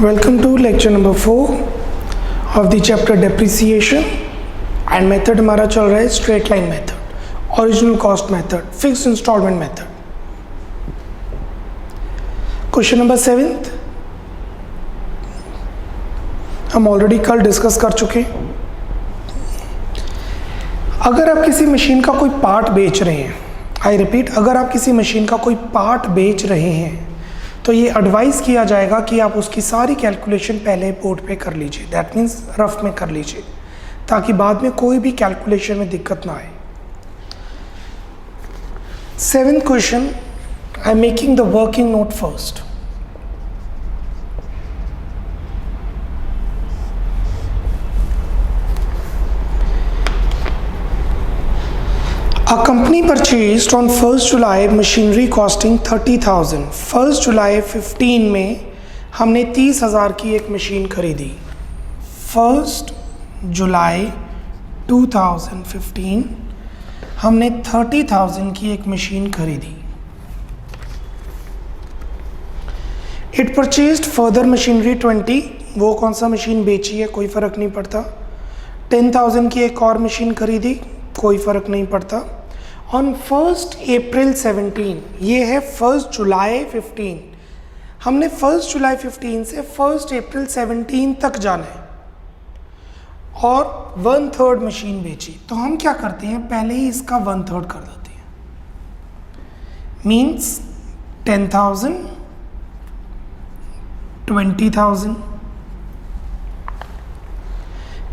Welcome to lecture number 4 of the chapter depreciation and method हमारा चल रहा है straight line method, original cost method, fixed installment method. Question number 7 हम already कल discuss कर चुके हैं. अगर आप किसी मशीन का कोई पार्ट बेच रहे हैं, आई रिपीट, अगर आप किसी मशीन का कोई पार्ट बेच रहे हैं तो ये एडवाइस किया जाएगा कि आप उसकी सारी कैलकुलेशन पहले बोर्ड पे कर लीजिए, दैट मीन्स रफ में कर लीजिए, ताकि बाद में कोई भी कैलकुलेशन में दिक्कत ना आए. 7th question, I am making the working node first. A company purchased on 1st July machinery costing 30,000. 1st July 15 में हमने 30,000 की एक मशीन खरीदी. 1st July 2015 हमने 30,000 की एक मशीन खरीदी. It purchased further machinery 20. वो कौन सा मशीन बेची है कोई फ़र्क नहीं पड़ता. 10,000 की एक और मशीन खरीदी, कोई फ़र्क नहीं पड़ता. ऑन 1st April 17, ये है 1st July 15. हमने 1st July 15 से 1st April 17 तक जाना है और 1/3 मशीन बेची. तो हम क्या करते हैं, पहले ही इसका 1/3 कर देते हैं. मीन्स 10,000, 20,000.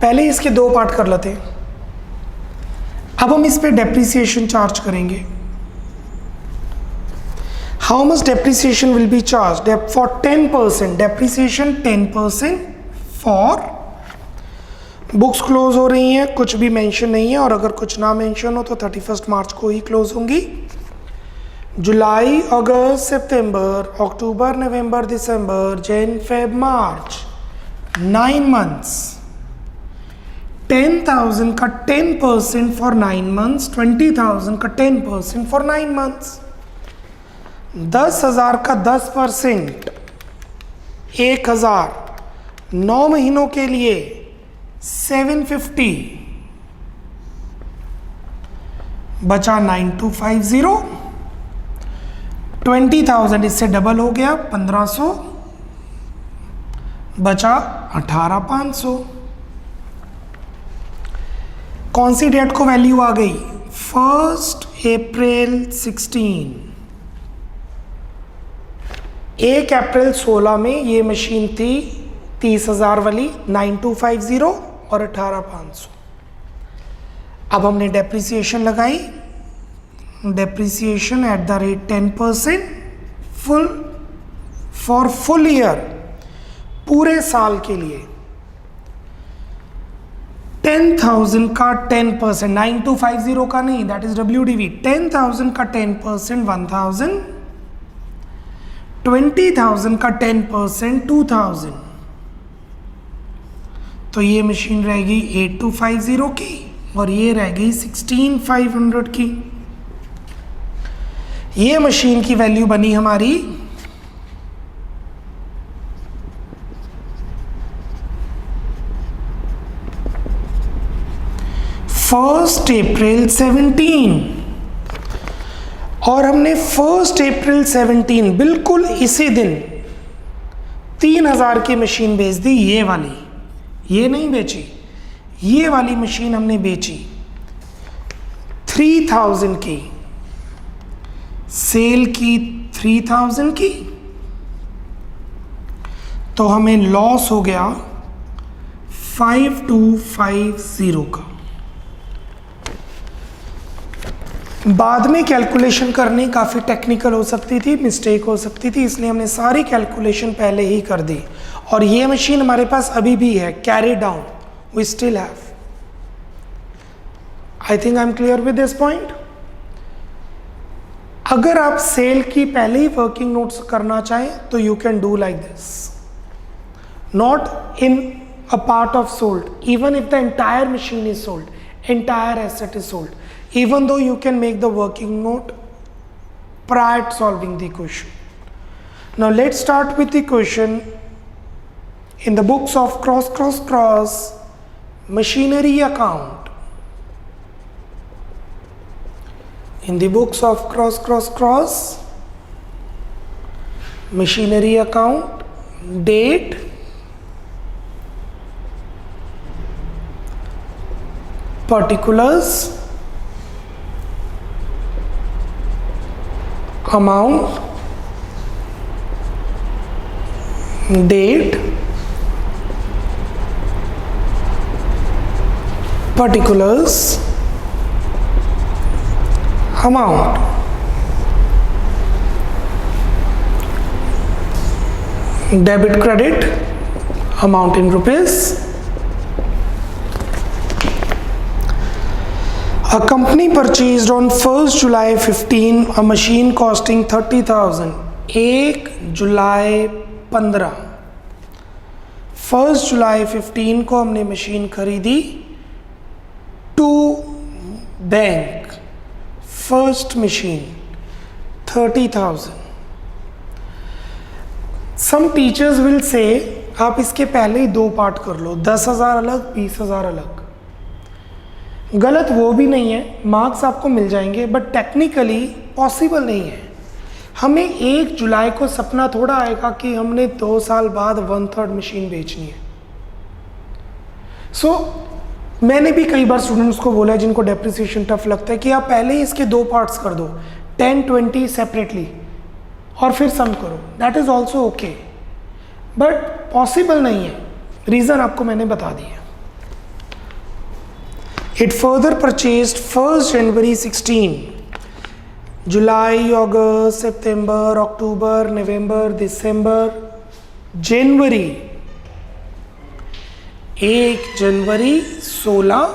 पहले इसके दो पार्ट कर लेते हैं. अब हम इस पे डेप्रिसिएशन चार्ज करेंगे. How much depreciation will be charge for 10%. Depreciation 10% for, books close हो रही हैं, कुछ भी मेंशन नहीं है, और अगर कुछ ना मेंशन हो तो 31 मार्च को ही क्लोज होंगी. जुलाई, अगस्त, सितंबर, अक्टूबर, नवंबर, दिसंबर, जन, फेब, मार्च, 9 मंथ्स. 10,000 का 10% फॉर 9 मंथ्स, 20,000 का 10% फॉर 9 मंथ्स. 10,000 का 10%, 1,000, 9 महीनों के लिए 750, बचा 9250. 20,000 इससे डबल हो गया 1,500, बचा 18,500. कौन सी डेट को वैल्यू आ गई, 1st April 16. 1 अप्रैल 16 में ये मशीन थी 30,000 वाली, 9250 और 18,500. अब हमने डेप्रिसिएशन लगाई. Depreciation at the rate 10% full for full year, पूरे साल के लिए. 10,000 का 10%, 9250 का नहीं, दैट इज WDV. 10,000 का 10% 1,000, 20,000 का 10% 2,000. तो ये मशीन रहेगी 8250 की और ये रहेगी 16,500 की. ये मशीन की वैल्यू बनी हमारी 1st April 17. और हमने 1st April 17 बिल्कुल इसी दिन 3,000 की मशीन बेच दी. ये वाली, ये नहीं बेची, ये वाली मशीन हमने बेची 3,000 की, सेल की 3,000 की. तो हमें लॉस हो गया 5250 का. बाद में कैलकुलेशन करनी काफ़ी टेक्निकल हो सकती थी, मिस्टेक हो सकती थी, इसलिए हमने सारी कैलकुलेशन पहले ही कर दी. और ये मशीन हमारे पास अभी भी है, carry down, we still have. I think I am clear with this point. अगर आप सेल की पहले ही वर्किंग नोट्स करना चाहें तो you can do like this, not in a part of sold, even if the entire machine is sold, entire asset is sold, even though you can make the working note prior to solving the question. Now let's start with the question in the books of cross machinery account, in the books of cross machinery account, date, particulars, amount, date, particulars, amount. Debit, credit, amount in rupees. A company purchased on 1st July 15 a machine costing 30,000. 1 जुलाई 15, 1st जुलाई 15 को हमने machine खरीदी to bank, first machine 30,000. Some teachers will say आप इसके पहले ही दो part कर लो, 10,000 अलग, 20,000 अलग. गलत वो भी नहीं है, मार्क्स आपको मिल जाएंगे, बट टेक्निकली पॉसिबल नहीं है. हमें 1 जुलाई को सपना थोड़ा आएगा कि हमने 2 साल बाद 1/3 मशीन बेचनी है. सो मैंने भी कई बार स्टूडेंट्स को बोला है जिनको डेप्रिसिएशन टफ लगता है कि आप पहले ही इसके दो पार्ट्स कर दो, 10-20 सेपरेटली और फिर सम करो. That is also okay, but possible नहीं है. रीज़न आपको मैंने बता दिया. It further purchased 1st January 16, July, August, September, October, November, December, January, 1 जनवरी 16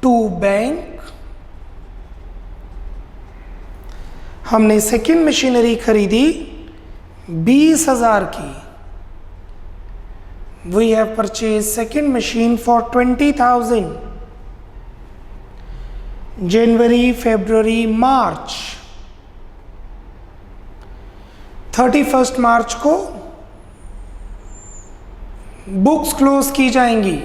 टू बैंक. हमने सेकेंड मशीनरी खरीदी 20,000 की. We have purchased second machine for 20,000. January, February, March. 31st मार्च को बुक्स क्लोज की जाएंगी.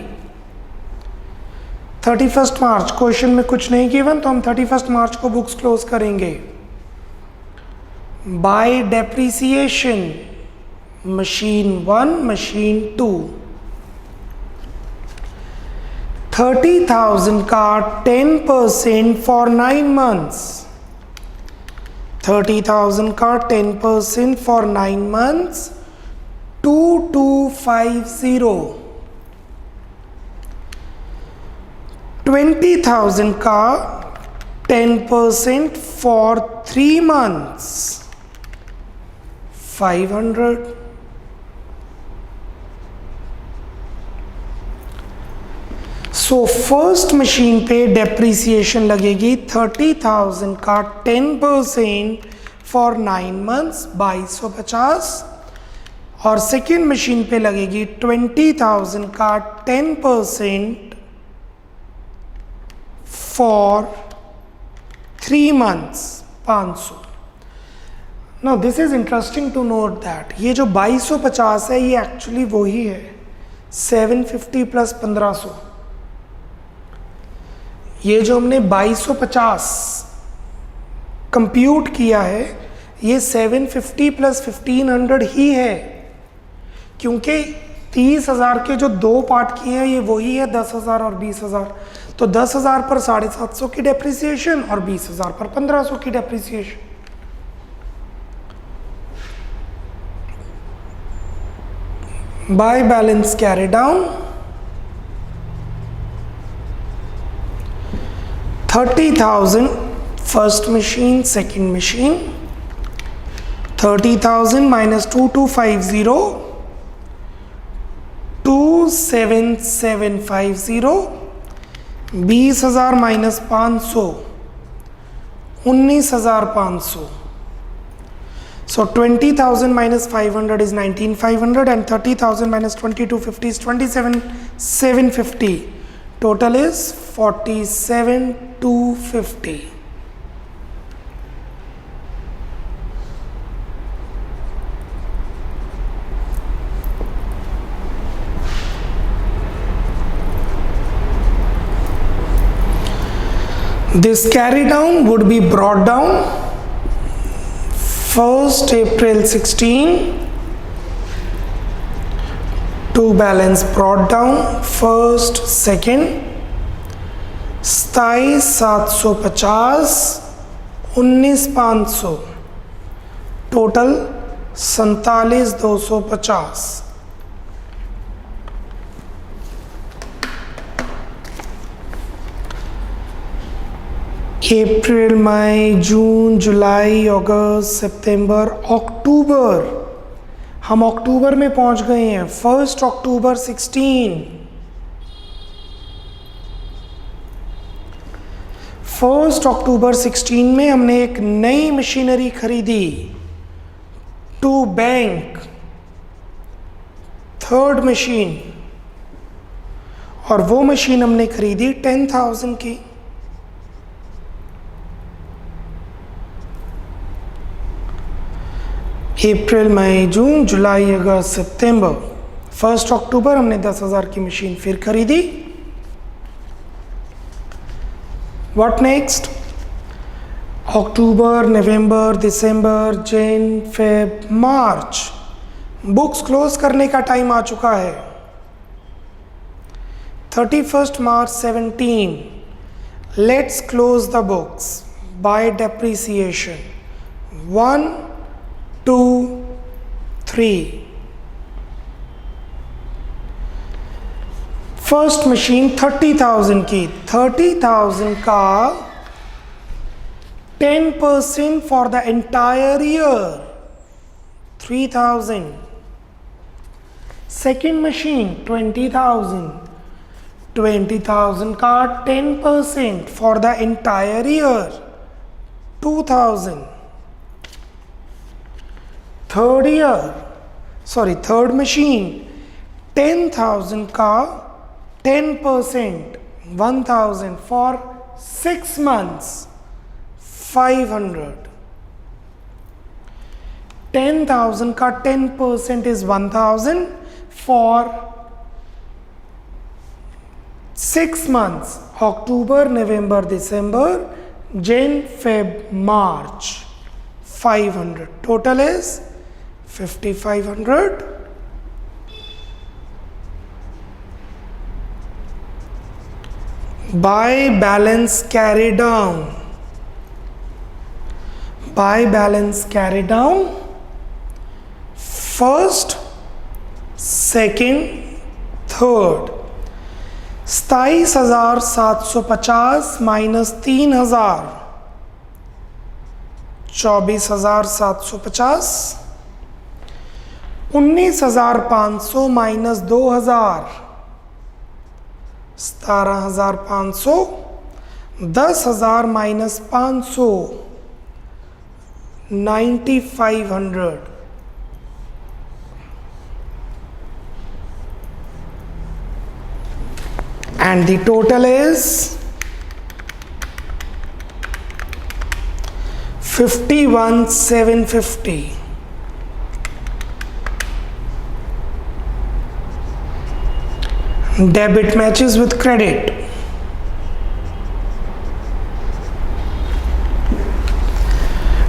31st मार्च, क्वेश्चन में कुछ नहीं गिवन तो हम 31st मार्च को बुक्स क्लोज करेंगे. By depreciation, machine 1, machine 2. 30,000 का 10% फॉर 9 months. 30,000 का 10% फॉर 9 months, 2250. 20,000 का 10% for 3 months, 500. So first machine पे डेप्रिसिएशन लगेगी 30,000 का 10% फॉर 9 months 2250, और सेकेंड मशीन पे लगेगी 20,000 का 10% for 3 months 500. Now this is interesting to note that ये जो 2250 है ये एक्चुअली वही है 750 प्लस 1500. ये जो हमने 2250 कंप्यूट किया है ये 750 प्लस 1500 ही है, क्योंकि 30,000 के जो दो पार्ट किए हैं ये वही है 10,000 और 20,000. तो 10,000 पर 750 की डेप्रिसिएशन और 20,000 पर 1500 की depreciation. By balance carry down. 30,000 first machine, second machine. 30,000 minus 2250, 27750. 20,000 minus 500, 19,500. So 20,000 minus 500 is 19,500 and 30,000 minus 2250 is 27,750. Total is 47,250. This carry down would be brought down 1st April 16 to balance brought down 1st 2nd 27,750 19,500 total 47,250. अप्रैल मई जून जुलाई अगस्त सितंबर अक्टूबर, हम अक्टूबर में पहुंच गए हैं. 1 अक्टूबर 16, 1 अक्टूबर 16 में हमने एक नई मशीनरी खरीदी टू बैंक, थर्ड मशीन, और वो मशीन हमने खरीदी 10,000 की. अप्रैल मई जून जुलाई अगस्त सितंबर, 1 अक्टूबर हमने 10,000 की मशीन फिर खरीदी. What next? October, November, December, Jan, Feb, March. Books close करने का टाइम आ चुका है. 31st March 17. Let's close the books bye depreciation. 1 2 3. First machine 30,000 की. 30,000 का 10% for the entire year 3,000. Second machine 20,000. 20,000 का 10% for the entire year 2,000. Third machine 10,000 का 10% 1,000 for 6 months 500. 10,000 का 10% is 1,000 for 6 months October, November, December, Jan, Feb, March. 500. Total is 5,500. Buy balance carry down. Buy balance carry down. First, second, third. 27,750 minus 3,000 24,750. 19,500 minus 2,000 17,500. 10,000 minus 500 9,500. And the total is 51,750. Debit matches with credit.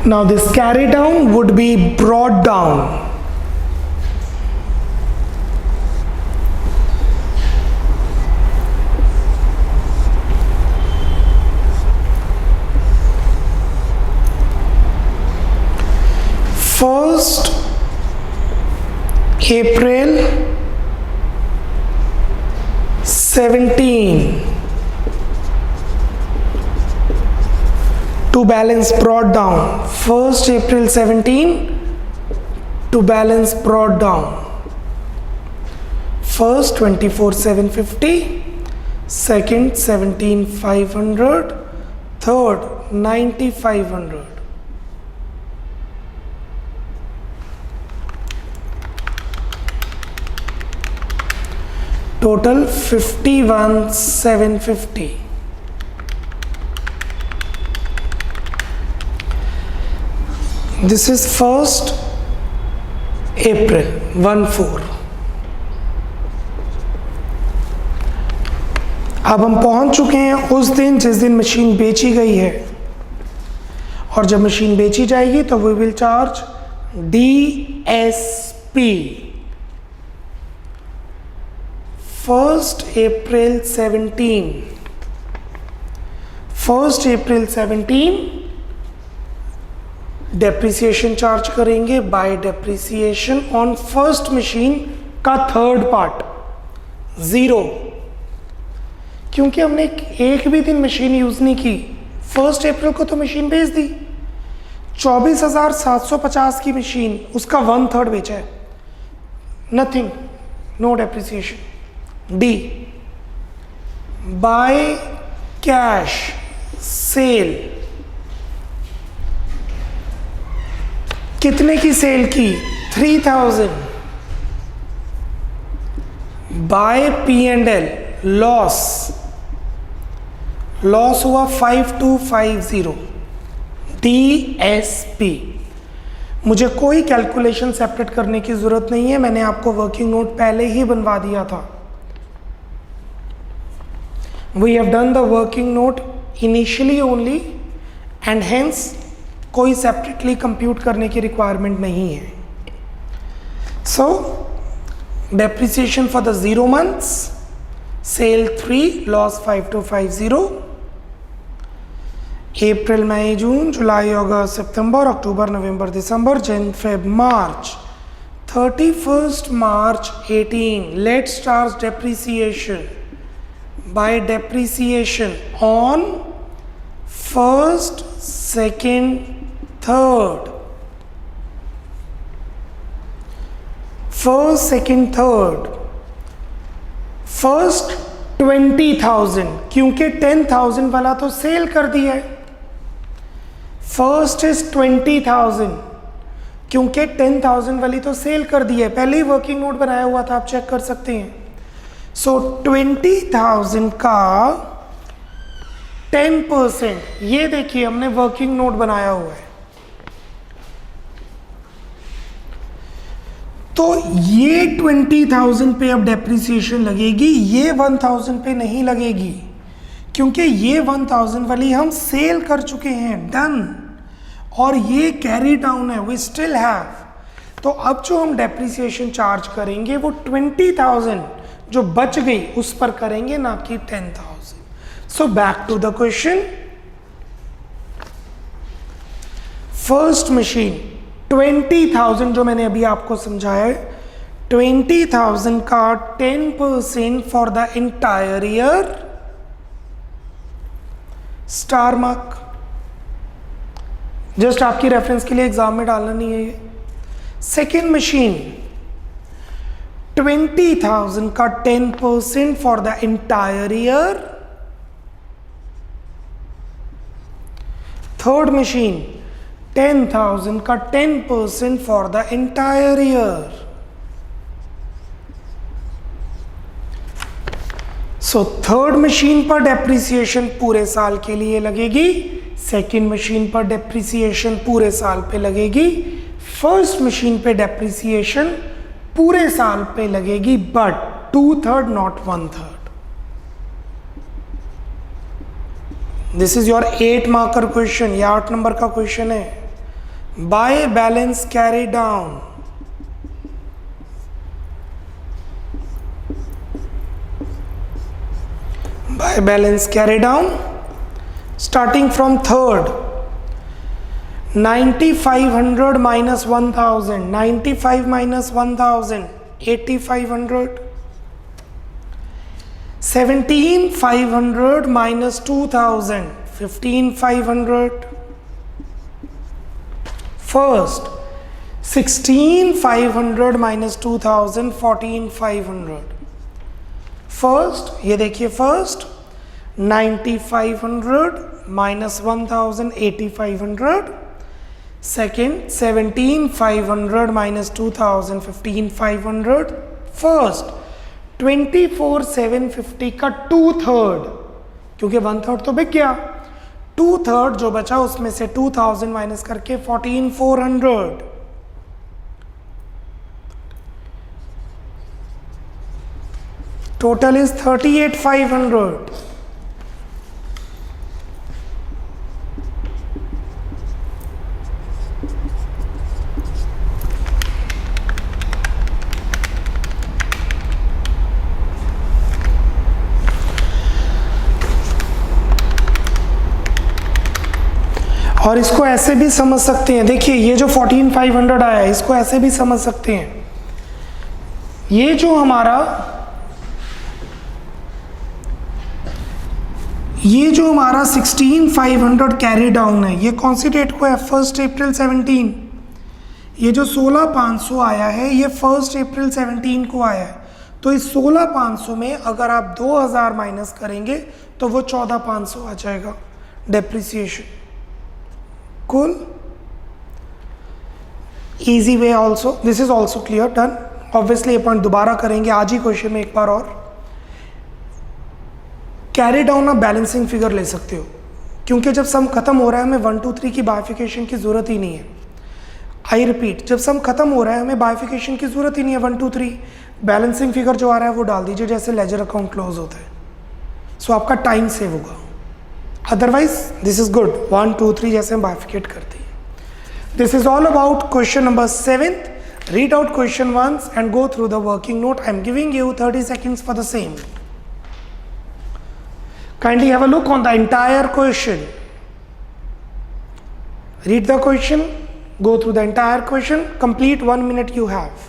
Now this carry down would be brought down. First April 17 to balance brought down. 1st April 17 to balance brought down. First 24,750, second 17,500, third 9,500. Total 51,750. This is 1st April 14. अब हम पहुंच चुके हैं उस दिन जिस दिन machine बेची गई है, और जब मशीन बेची जाएगी तो we will charge DSP 1st April 17 depreciation charge करेंगे by depreciation on first machine का थर्ड पार्ट 0, क्योंकि हमने एक भी दिन मशीन यूज नहीं की। 1 अप्रैल को तो मशीन बेच दी, 24,750 की मशीन, उसका 1/3 बेचा है, nothing, no depreciation. D by cash sale, कितने की सेल की? 3000। बाय P&L लॉस हुआ 5250। DSP, मुझे कोई कैलकुलेशन सेपरेट करने की जरूरत नहीं है, मैंने आपको वर्किंग नोट पहले ही बनवा दिया था। We have done the working note initially only and hence कोई सेपरेटली कंप्यूट करने की रिक्वायरमेंट नहीं है। So depreciation for the 0 months, sale 3, loss 5250। अप्रैल, मई, जून, जुलाई, अगस्त, सितंबर, अक्टूबर, नवंबर, दिसंबर, Jan, Feb, March. 31st March 18, let's charge depreciation by depreciation on 1st, 2nd, 3rd। 1st, 2nd, 3rd। First 20,000, क्योंकि 10,000 वाला तो सेल कर दिया है। फर्स्ट इज 20,000, क्योंकि 10,000 वाली तो सेल कर दी है, पहले ही वर्किंग नोट बनाया हुआ था, आप चेक कर सकते हैं। सो 20,000 का 10%, ये देखिए हमने वर्किंग नोट बनाया हुआ है। तो ये 20,000 पे अब डेप्रिसिएशन लगेगी, ये 1,000 पे नहीं लगेगी, क्योंकि ये 1,000 वाली हम सेल कर चुके हैं, डन। और ये कैरी डाउन है, वी स्टिल हैव। तो अब जो हम डेप्रिसिएशन चार्ज करेंगे वो 20,000 जो बच गई उस पर करेंगे, ना कि 10,000। So back to the question. First machine 20,000 जो मैंने अभी आपको समझाया है, 20,000 का 10% for the entire year, star mark. Just आपकी रेफरेंस के लिए एग्जाम में डालना नहीं है ये। सेकेंड मशीन 20,000 का 10% for the entire year. Third machine 10,000 का 10% for the entire year. So third machine पर डेप्रिसिएशन पूरे साल के लिए लगेगी, सेकेंड मशीन पर डेप्रिसिएशन पूरे साल पे लगेगी, फर्स्ट मशीन पे डेप्रिसिएशन पूरे साल पे लगेगी, but 2/3 not 1/3। This is your 8 marker question, ये 8 नंबर का क्वेश्चन है। By balance carry down, by balance carry down starting from third, 9,500 minus 1,000, 95 minus 1,000, 8,500, 17,500 minus 2,000, 15,500, first 16,500 minus 2,000, 14,500, first ये देखिए, first 9,500 minus 1,000, 8,500, second 17,500 minus 2,000, 15,500, first 24,750 का 2/3, क्योंकि 1/3 तो बिक गया, 2/3 जो बचा उसमें से 2,000 माइनस करके 14,400, टोटल इज 38,500. और इसको ऐसे भी समझ सकते हैं, देखिए ये जो 14,500 आया है इसको ऐसे भी समझ सकते हैं, ये जो हमारा 16,500 कैरी डाउन है, ये कौन सी डेट को है? 1 अप्रैल 17. ये जो 16,500 आया है ये 1 अप्रैल 17 को आया है. तो इस 16,500 में अगर आप 2,000 माइनस करेंगे तो वो 14,500 आ जाएगा depreciation. Cool. Easy way also. This is also clear. Done. Obviously ये पॉइंट दोबारा करेंगे आज ही क्वेश्चन में एक बार और. कैरी डाउन आप बैलेंसिंग फिगर ले सकते हो, क्योंकि जब सम खत्म हो रहा है हमें 1 2 3 की बाइफिकेशन की जरूरत ही नहीं है. आई रिपीट, जब सम खत्म हो रहा है हमें बाइफिकेशन की जरूरत ही नहीं है. 1 2 3 बैलेंसिंग फिगर जो आ रहा है वो डाल दीजिए जैसे लेजर अकाउंट क्लोज होता है. सो आपका टाइम सेव होगा. Otherwise this is good. 1 2 3 जैसे हम बाइफिकेट करते हैं. This is all about question number 7th. Read out question once and go through the working note. I am giving you 30 seconds for the same. Kindly have a look on the entire question. Read the question, go through the entire question, complete 1 minute you have.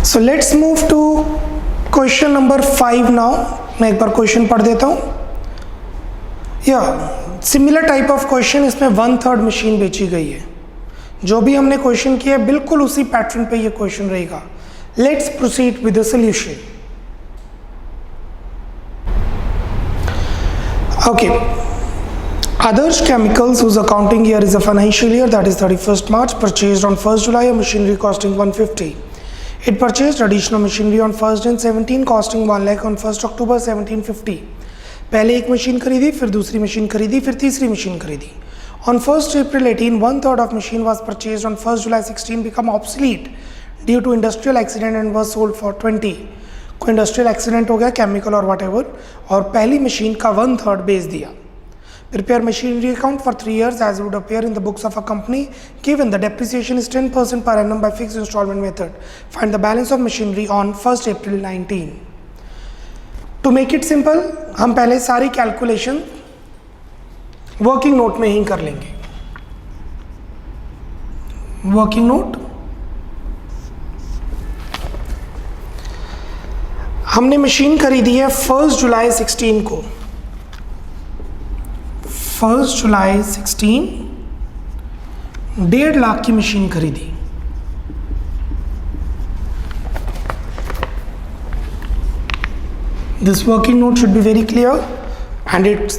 So let's move to question number 5 now. मैं एक बार question पढ़ देता हूँ. या similar type of question, इसमें 1/3 machine बेची गई है. जो भी हमने क्वेश्चन किया है बिल्कुल उसी पैटर्न पे ये क्वेश्चन रहेगा. Let's proceed with the solution. Okay. Adarsh Chemicals, whose accounting year is a financial year that is 31st March, purchased on 1st July a machinery costing 150. It purchased additional machinery on 1st Jan 17 costing 1 lakh on 1st October 1750. पहले एक machine खरीदी, फिर दूसरी machine खरीदी, फिर तीसरी machine खरीदी. On 1st April 18, 1/3 of machine was purchased. On 1st July 16 become obsolete due to industrial accident and was sold for 20. कोई इंडस्ट्रियल एक्सीडेंट हो गया, केमिकल और व्हाटएवर, और पहली मशीन का 1/3 बेच दिया. Prepare machinery account for 3 years as would appear in the books of a company. Given the depreciation is 10% per annum by fixed installment method. Find the balance of machinery on 1st April 19. To make it simple, हम पहले सारी calculation working note में ही कर लेंगे. Working note हमने machine खरीदी है 1 जुलाई 16 को. 1 जुलाई 16 1.5 लाख की मशीन खरीदी. This working note should be very clear and it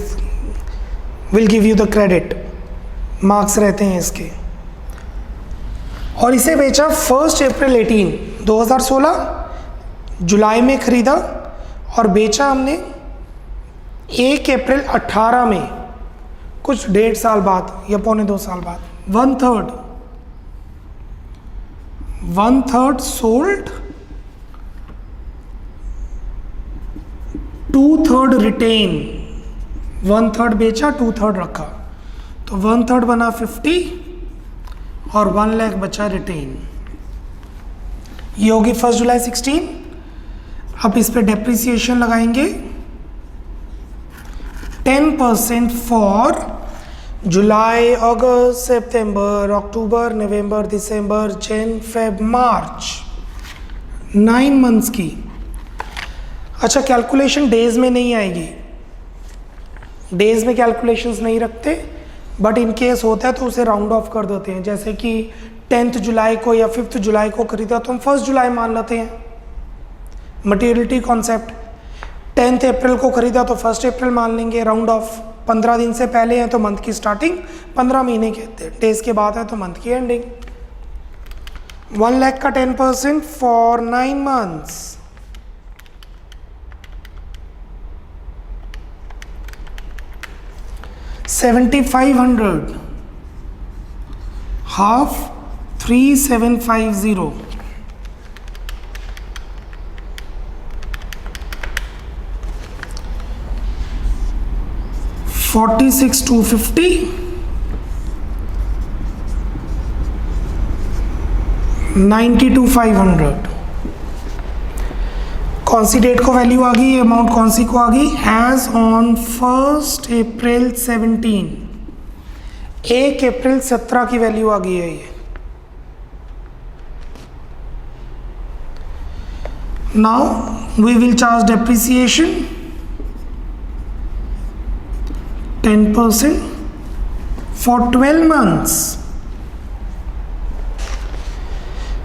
will give you the credit. Marks रहते हैं इसके. और इसे बेचा 1 अप्रैल 18 2016 जुलाई में खरीदा और बेचा हमने 1 अप्रैल 18 में, कुछ 1.5 साल बाद या 1.25 साल बाद. 1/3 सोल्ड, 2/3 रिटेन. 1/3 बेचा, 2/3 रखा, तो 1/3 बना 50 और 1 लाख बचा रिटेन. ये होगी 1 जुलाई 16. अब इस पे डेप्रिसिएशन लगाएंगे 10% फॉर जुलाई, अगस्त, सितंबर, अक्टूबर, नवंबर, दिसंबर, जन, फेब, मार्च, 9 मंथ्स की। अच्छा, कैलकुलेशन डेज में नहीं आएगी, डेज में कैलकुलेशंस नहीं रखते, बट इन केस होता है तो उसे राउंड ऑफ कर देते हैं। जैसे कि 10th जुलाई को या 5th जुलाई को खरीदा तो हम 1 जुलाई मान लेते हैं, मटेरियलिटी कॉन्सेप्ट। 10th अप्रैल को खरीदा तो 1 अप्रैल मान लेंगे, राउंड ऑफ। 15 दिन से पहले है तो मंथ की स्टार्टिंग, 15 महीने के डेज के बाद है तो मंथ की एंडिंग। 1 लाख का 10% फॉर 9 मंथ्स, $7,500, हाफ 3,750, 46,250, 92,500। कौन सी डेट को वैल्यू आ गई, अमाउंट कौन सी को आ गई? एज ऑन 1 अप्रैल 17, 1 अप्रैल 17 की वैल्यू आ गई है ये। Now we will charge depreciation 10% for 12 months.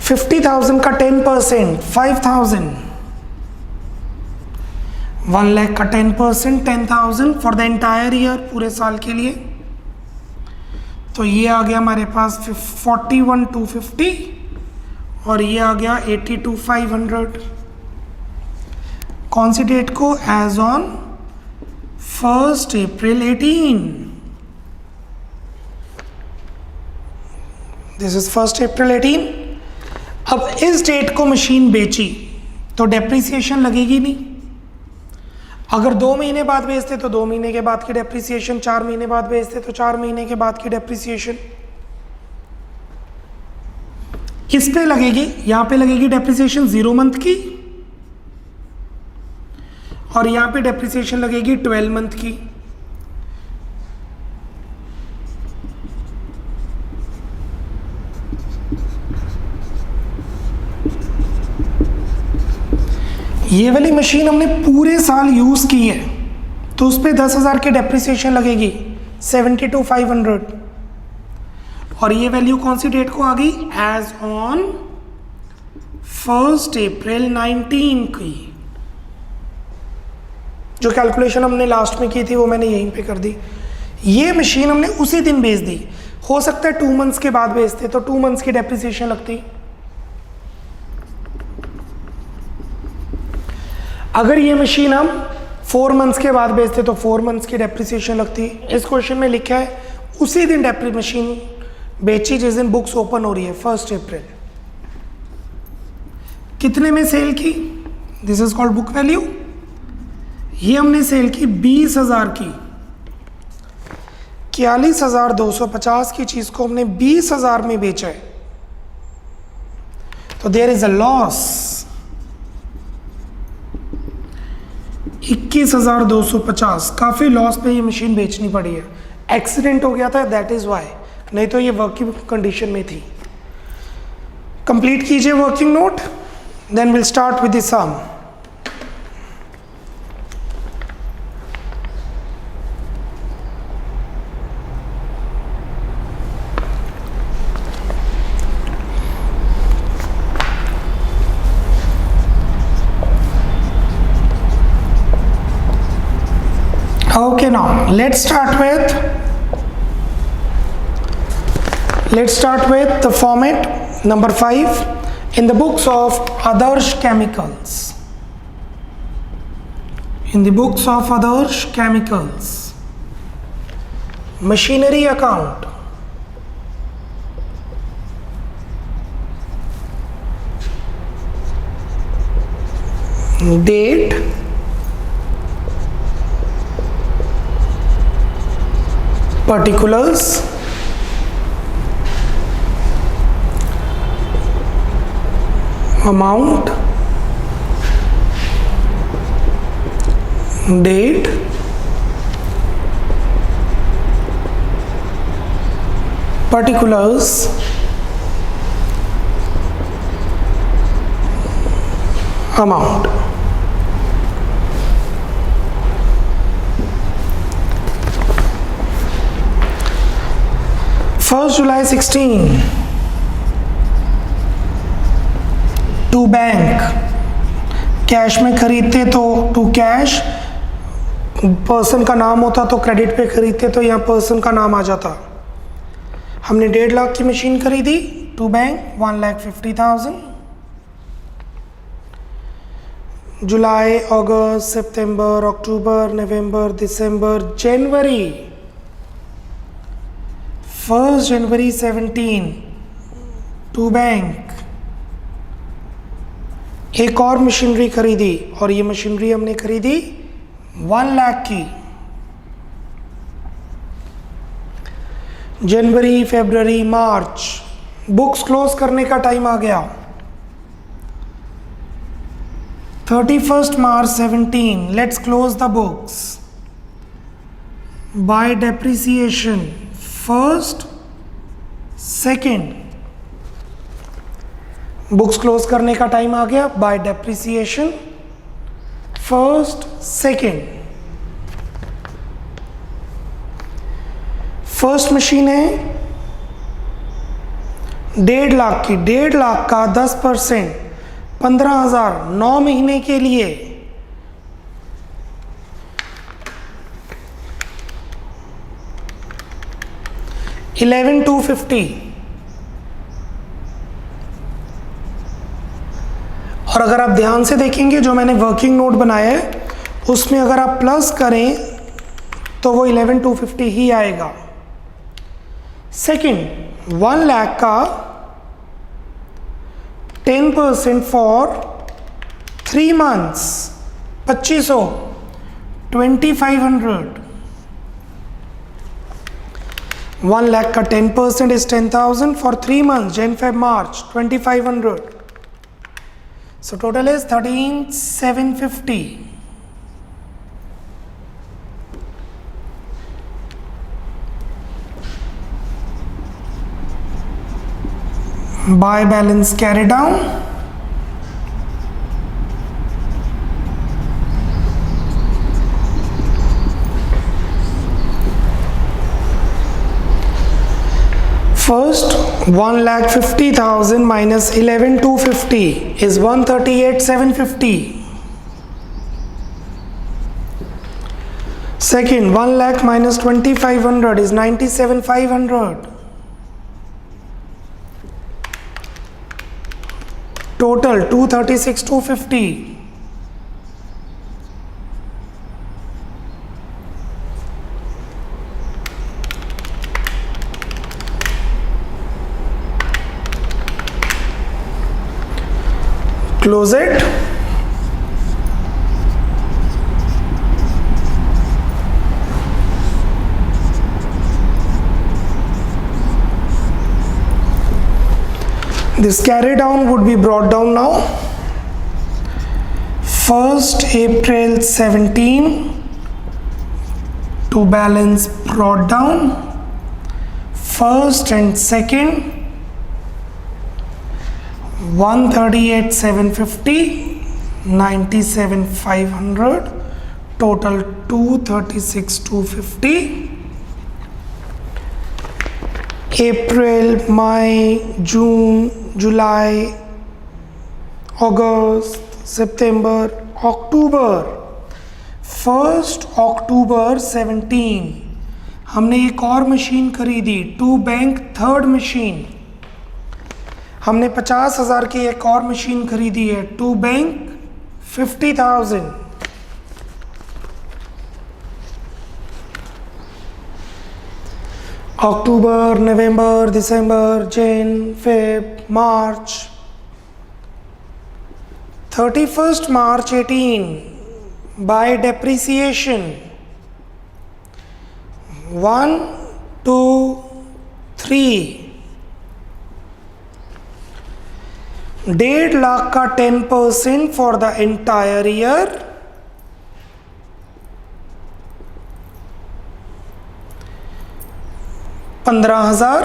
50,000 का 10% 5,000, 1 लाख का 10% 10,000 फॉर द एंटायर ईयर, पूरे साल के लिए। तो ये आ गया हमारे पास 41,250 और ये आ गया 82,500। कौन सी डेट को? एज ऑन 1 अप्रैल 18, दिस इज 1 अप्रैल 18। अब इस डेट को मशीन बेची तो डेप्रिसिएशन लगेगी नहीं। अगर 2 महीने बाद बेचते तो 2 महीने के बाद की डेप्रिसिएशन, 4 महीने बाद बेचते तो 4 महीने के बाद की डेप्रिसिएशन। किस पे लगेगी? यहां पे लगेगी डेप्रिसिएशन 0 मंथ की, और यहां पे डेप्रिसिएशन लगेगी 12 मंथ की। ये वाली मशीन हमने पूरे साल यूज की है तो उस पर 10,000 की डेप्रिसिएशन लगेगी, 72,500। और ये वैल्यू कौन सी डेट को आ गई? एज ऑन 1 अप्रैल 19 की। जो कैलकुलेशन हमने लास्ट में की थी वो मैंने यहीं पे कर दी। ये मशीन हमने उसी दिन बेच दी। हो सकता है 2 मंथ्स के बाद बेचते तो 2 मंथ्स की डेप्रिसिएशन लगती। अगर ये मशीन हम 4 मंथ्स के बाद बेचते तो 4 मंथ्स की डेप्रिसिएशन लगती। इस क्वेश्चन में लिखा है उसी दिन मशीन बेची जिस दिन बुक्स ओपन हो रही है, 1 अप्रैल। कितने में सेल की? This is called book value. ये हमने सेल की 20,000 की, 41,250 की चीज को हमने 20,000 में बेचा है तो देयर इज अ लॉस 21,250। काफी लॉस पे ये मशीन बेचनी पड़ी है। एक्सीडेंट हो गया था, दैट इज वाई, नहीं तो ये वर्किंग कंडीशन में थी। कंप्लीट कीजिए working note, then will start with the sum. Okay, now let's start with the format number 5 in the books of Adarsh Chemicals. In the books of Adarsh Chemicals, machinery account, date, particulars, amount, date, particulars amount. First July 16 to bank, cash में खरीदते तो to cash, person का नाम होता तो credit पे खरीदते तो यहाँ पर्सन का नाम आ जाता। हमने 1.5 लाख की मशीन खरीदी, टू बैंक 1,50,000। जुलाई, अगस्त, सितंबर, अक्टूबर, नवंबर, दिसंबर, जनवरी, 1 जनवरी 17 टू बैंक एक और मशीनरी खरीदी, और ये मशीनरी हमने खरीदी 1 लाख की। जनवरी, फरवरी, मार्च, बुक्स क्लोज करने का टाइम आ गया। 31 मार्च 17, let's close the books bye depreciation, first, second, books close करने का टाइम आ गया bye depreciation, first, second. First machine है 1.5 लाख की, 1.5 लाख का 10%, 15,000, 9 महीने के लिए। $11,250। और अगर आप ध्यान से देखेंगे जो मैंने वर्किंग नोट बनाया है उसमें अगर आप प्लस करें तो वो 11,250 ही आएगा। सेकंड, 1 लाख का 10% फॉर 3 months, 2500, 2,500। 1 लाख का 10% is 10,000 for 3 months, Jan, Feb, March, 2,500. So total is 13,750. Buy balance carry down. First, 1,50,000 minus 11,250 is 138,750. Second, 1 lakh minus 2,500 is 97,500. Total 236,250. Close it. This carry down would be brought down now. 1st April 17 to balance brought down. 1st and 2nd 138,750, 97,500, total 236,250. April, May, June, July, August, September, October. 1st October 17 हमने एक और machine खरीदी, to bank third machine. हमने 50,000 की एक और machine खरीदी है, to bank 50,000। October, November, December, Jan, Feb, March. 31st March 18 bye depreciation 1, 2, 3। 1.5 lakh का 10% फॉर द एंटायर ईयर, 15,000।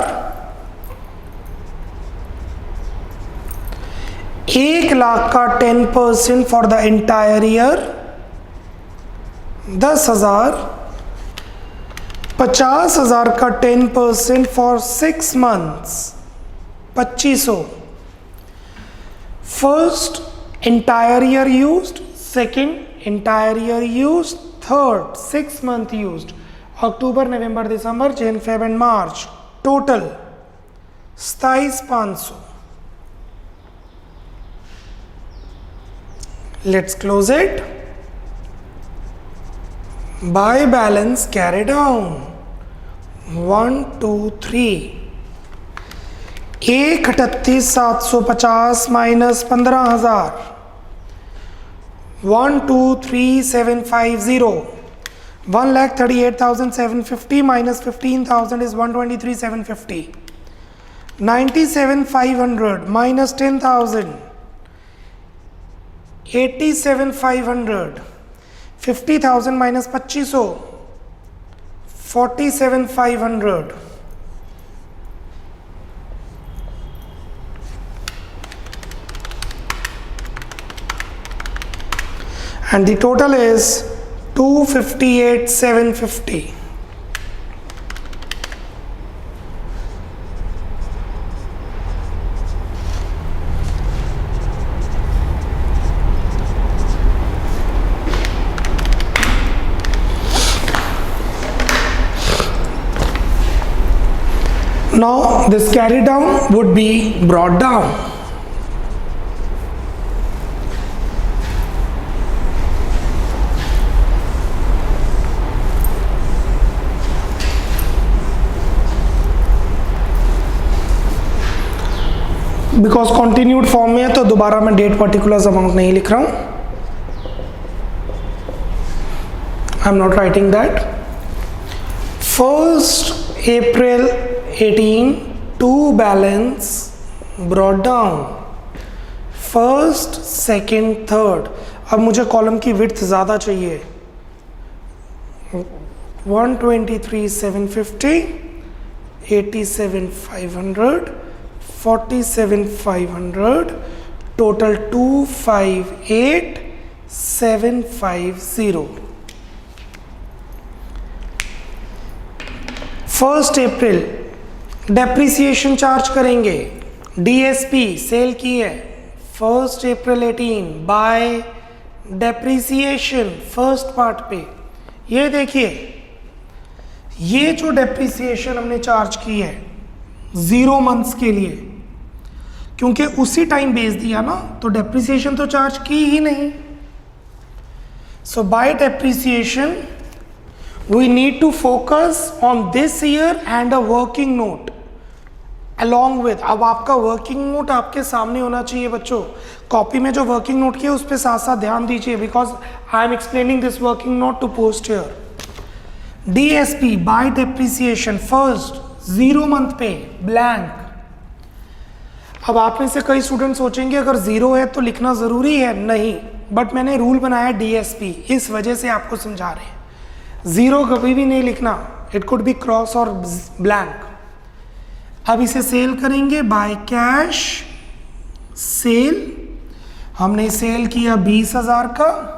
1,00,000 का 10% फॉर द एंटायर ईयर 10,000, 50,000 का 10% for 6 months 2,500. First entire year used, second entire year used, third 6 month used, October November December Jan Feb and March, total 27,500. Let's close it. By balance carry down 1 2 3. 1,38,750 minus 15,000 1,23,750. 1,38,750 minus 15,000 is 123,750. 97,500 minus 10,000 87,500. 50,000 minus 2,500 47,500. And the total is 258,750. Now this carry down would be brought down. Because continued form में है तो दोबारा मैं date particulars amount नहीं लिख रहा हूं. I am not writing that. 1st April 18 to balance brought down. 1st, 2nd, 3rd. अब मुझे कॉलम की विड्थ ज़्यादा चाहिए. 123,750, 87,500, 47,500, total 258,750. 1st April depreciation charge करेंगे. DSP सेल की है. 1st April 18 bye depreciation first part पे. ये देखिए, ये जो डेप्रिसिएशन हमने चार्ज की है 0 months के लिए, क्योंकि उसी टाइम बेच दिया ना, तो डेप्रिसिएशन तो चार्ज की ही नहीं. So by depreciation we need to focus on this year and a working note along with. अब आपका वर्किंग नोट आपके सामने होना चाहिए बच्चों. कॉपी में जो वर्किंग नोट किया उस पर साथ साथ ध्यान दीजिए, because I am explaining this working note to post here. DSP by depreciation first 0 month पे ब्लैंक. अब आप में से कई स्टूडेंट सोचेंगे अगर 0 है तो लिखना ज़रूरी है. नहीं, बट मैंने रूल बनाया DSP, इस वजह से आपको समझा रहे हैं. 0 कभी भी नहीं लिखना, इट कुड बी क्रॉस और ब्लैंक. अब इसे सेल करेंगे बाय कैश सेल. हमने सेल किया 20,000 का.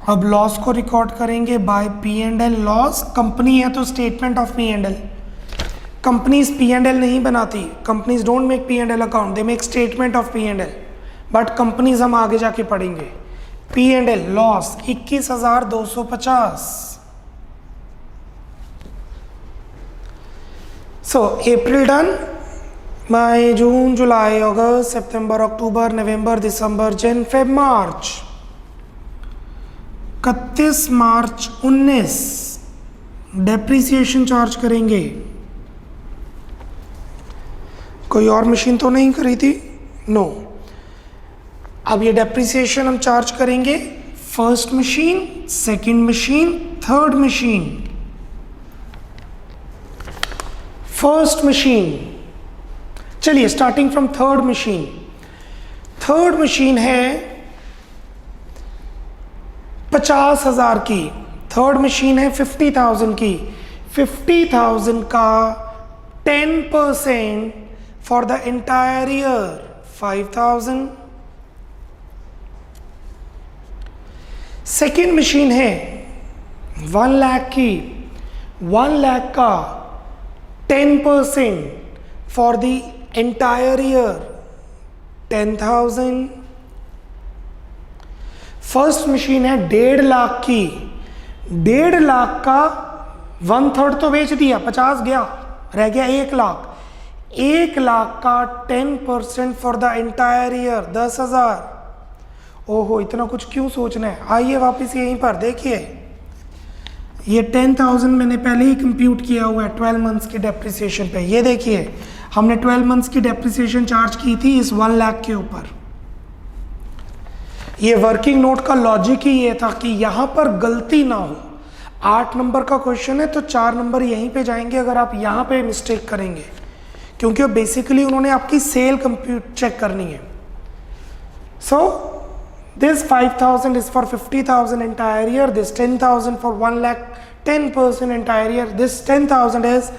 अब लॉस को रिकॉर्ड करेंगे बाय P&L लॉस. कंपनी है तो statement of P&L. Companies P&L नहीं बनाती. Companies don't make P&L account, they make statement of P&L. But companies हम आगे जाके पढ़ेंगे. P&L loss 21,250. सो अप्रैल डन. मई, जून, जुलाई, अगस्त, सितंबर, अक्टूबर, नवंबर, दिसंबर, जन, फेब, मार्च. 31 मार्च 19 डेप्रिसिएशन चार्ज करेंगे. कोई और मशीन तो नहीं खरीदी? नो. अब ये डेप्रिसिएशन हम चार्ज करेंगे first machine, second machine, third machine. First machine, चलिए starting from third machine. Third machine है 50,000 की. थर्ड मशीन है 50,000 की. 50,000 का 10% for the entire year 5000. Second machine है 1 लाख की, 1 लाख का 10% for the entire year 10,000. First machine है 1.5 लाख की, 1.5 लाख का 1/3 तो बेच दिया, 50 गया, रह गया 1 लाख. 1 लाख का 10% फॉर द एंटायर ईयर 10,000. ओहो, इतना कुछ क्यों सोचना है, आइए वापस यहीं पर देखिए. ये 10,000 मैंने पहले ही कंप्यूट किया हुआ है 12 मंथ्स की डेप्रिसिएशन पे. ये देखिए हमने 12 मंथ्स की डेप्रिसिएशन चार्ज की थी इस 1 लाख के ऊपर. ये वर्किंग नोट का लॉजिक ही ये था कि यहाँ पर गलती ना हो. 8 नंबर का क्वेश्चन है तो 4 नंबर यहीं पे जाएंगे अगर आप यहाँ पे मिस्टेक करेंगे, क्योंकि बेसिकली उन्होंने आपकी सेल कंप्यूट चेक करनी है. सो this 5,000 is for 50,000 entire year, this 10,000 for 1 lakh 10% entire year, this 10,000 is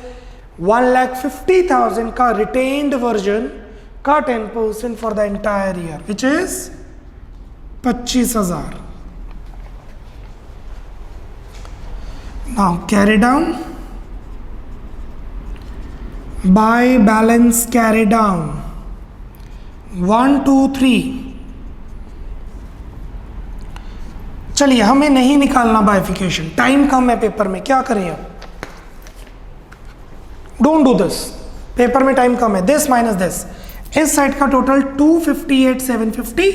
1,50,000 का retained version का 10% for the entire year, which is 25,000. Now carry down, by balance carry down 1 2 3. चलिए हमें नहीं निकालना बाइफिकेशन, टाइम कम है paper में, क्या करें अब. डोंट डू दिस, पेपर में टाइम कम है. दिस माइनस दिस, इस साइड का total 258,750,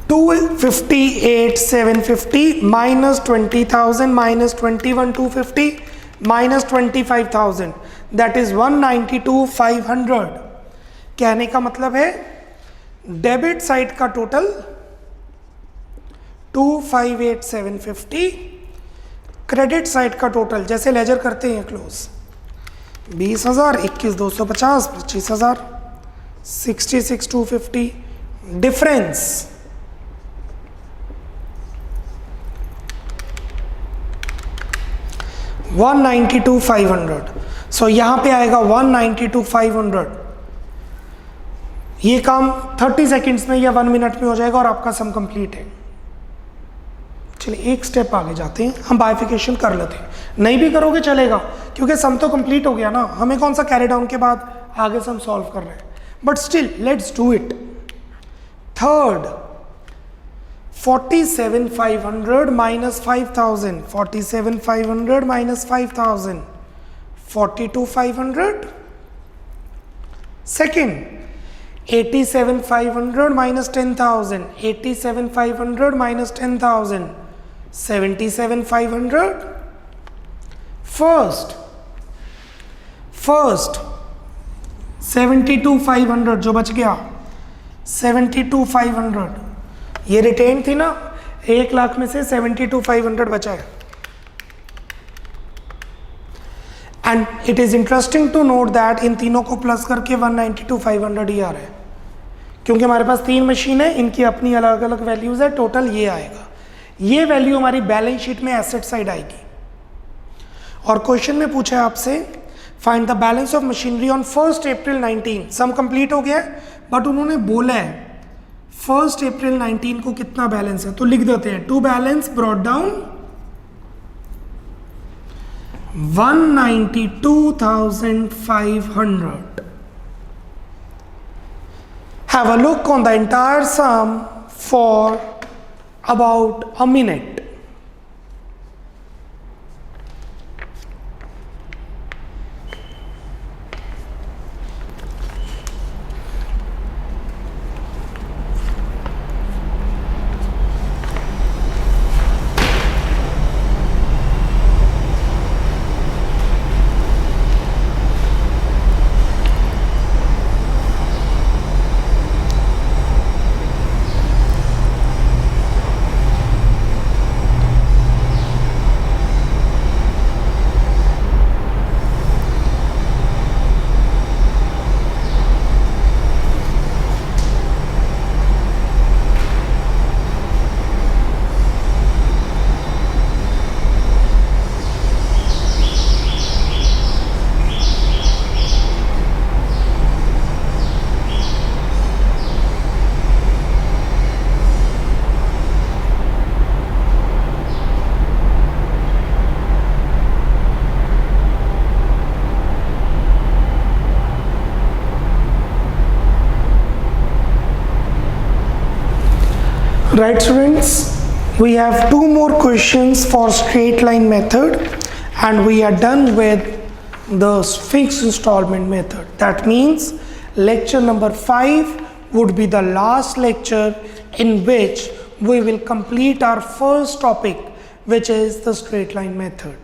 258,750 minus 20,000 minus 21,250 minus 25,000, that is 192,500. कहने का मतलब है डेबिट साइड का टोटल 258,750, क्रेडिट साइड का टोटल जैसे लेजर करते हैं क्लोज 20,000, 21,250, 25,000, 66,250. डिफरेंस 192,500. सो यहां पे आएगा 192,500. ये काम 30 सेकेंड्स में या 1 मिनट में हो जाएगा और आपका सम कंप्लीट है. चलिए एक स्टेप आगे जाते हैं, हम बाइफिकेशन कर लेते हैं. नहीं भी करोगे चलेगा क्योंकि सम तो कंप्लीट हो गया ना, हमें कौन सा कैरी डाउन के बाद आगे सम सॉल्व कर रहे हैं. But still let's do it. Third 47,500 minus 5,000, 47,500 minus 5,000, 42,500. Second 87,500 minus 10,000, 87,500 minus 10,000, 77,500. First 72,500 जो बच गया, 72,500 ये रिटेन थी ना, 1 लाख में से 72,500 बचा है. And it is interesting to note that इन तीनों को प्लस करके 192,500 ही आ रहा है, क्योंकि हमारे पास 3 मशीन है, इनकी अपनी अलग अलग वैल्यूज है. टोटल ये आएगा, ये वैल्यू हमारी बैलेंस शीट में एसेट साइड आएगी. और क्वेश्चन में पूछा है आपसे find the balance of machinery on 1 अप्रैल 19. सम कंप्लीट हो गया है बट उन्होंने बोला है 1 अप्रैल 19 को कितना बैलेंस है, तो लिख देते हैं. To balance brought down 192,500. Have a look on the entire sum for about a minute. Right students, we have two more questions for straight line method and we are done with the fixed installment method. That means lecture number 5 would be the last lecture in which we will complete our first topic, which is the straight line method.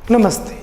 Namaste.